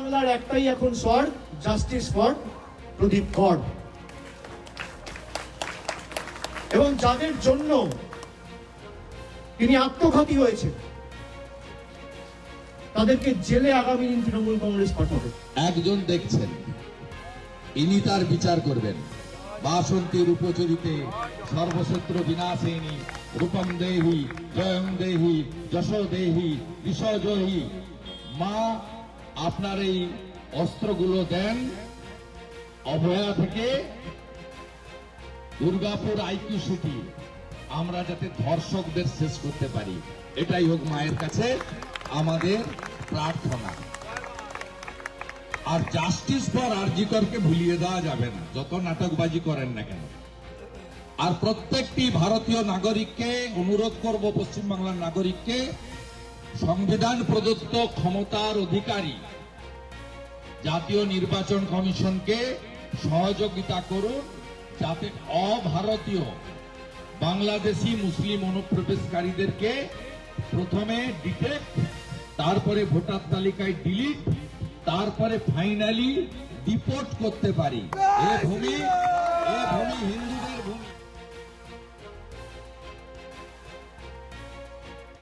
বাংলার একটাই এখন স্বর, জাস্টিস ফর প্রদীপ কর। এবং যাদের জন্য তিনি আত্মঘাতী হয়েছে তাদেরকে জেলে আগামী দিন তৃণমূল কংগ্রেস পাঠাবে। একজন দেখছেন, ইনি তার বিচার করবেন। বাসন্তীর উপচরিতে সর্বশত্রু বিনাশিনী রূপম দেহি জয়ং দেহি যশো দেহি বিশ্বজয়ী। মা আপনার এই অস্ত্রগুলো দেন অভয়া থেকে দুর্গাপুর আইকিউ সিটি, আমরা যাতে ধর্ষকদের শেষ করতে পারি, এটাই হোক মায়ের কাছে আমাদের প্রার্থনা। আর জাস্টিস ফর আরজি করকে ভুলিয়ে দেওয়া যাবে না, যত নাটকবাজি করেন না কেন। আর প্রত্যেকটি ভারতীয় নাগরিককে অনুরোধ করব, পশ্চিমবাংলার নাগরিককে, সংবিধান প্রদত্ত ক্ষমতার অধিকারী জাতীয় নির্বাচন কমিশনকে সহযোগিতা করুন, যাতে অভারতীয় বাংলাদেশি মুসলিম অনুপ্রবেশকারীদেরকে প্রথমে ডিটেক্ট, তারপরে ভোটার তালিকায় ডিলিট, তারপরে ফাইনালি ডিপোর্ট করতে পারি। এই ভূমি